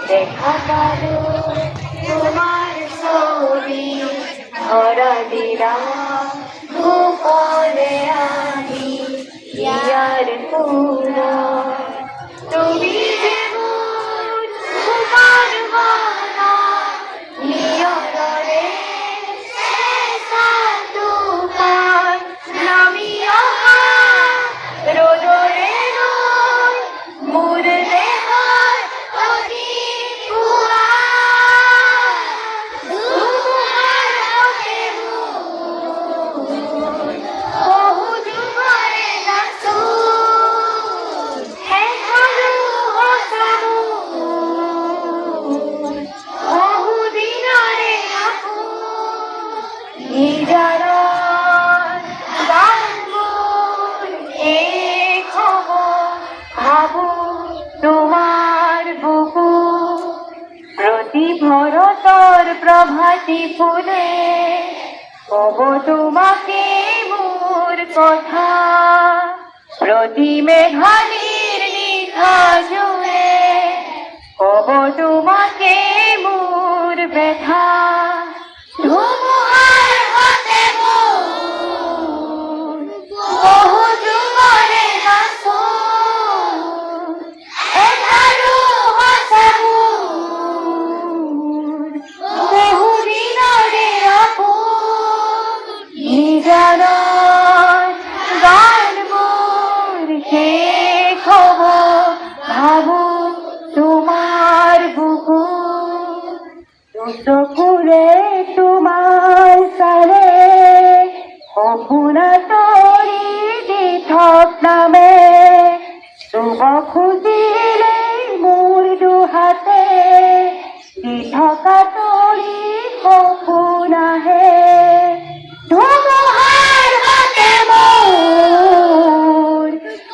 দেখা পালো তোমার ছবি ধরা দিরা গোপনে আনি ইয়ার পুরা তুমি যেমন তোমার মানা নিয়রে তোমার নামিয়া রোদরে নয় মুরদে হয় অতি কুয়া তোমার হতে বহু যুগরে নাসু হে হালু হসামু বহু দিনরে আপু নিজারা তোমার বুকু প্রতি ভরতর প্রভাতী ফুলে কব তোমাকে মোর কথা প্রতি মেঘালির নিশা জুড়ে কব তোমাকে মোর ব্যথা ধুমুহার হতে বহু যুগরে নাসো বহু দিনরে আপু নিজানার গান মোর শেষ হব ভাবু তোমার বুকু চকুরে তোমার সারে অপুনা তরি দিঠক নামে শুভ খুঁজিলে মোর দুহাতে দিঠকা তরি সপোনা হে ধুমুহাৰ হাতে মোৰ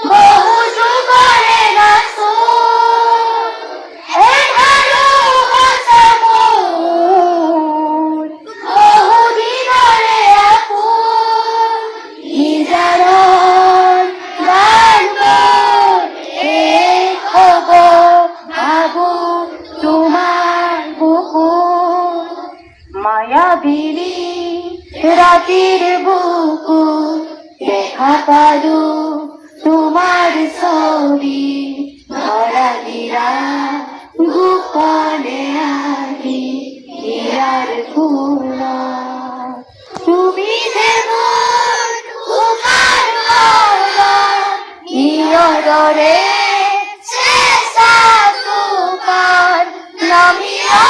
বহু যুগৰে নাচো হে ঢাৰু হৈছে মোৰ বহু দিনৰে আপোন নিজানৰ গান মোৰ শেষ হ'ব ভাবো তোমাৰ বুকুত মায়াবিনী রাতের বুকু দেখা পালো তোমার ছবি ধরা দিরা গোপনে আনি ইয়ার পুরা তুমি যেমন তোমার মাওলা নিয়রে শেষা তোমার নামিয়া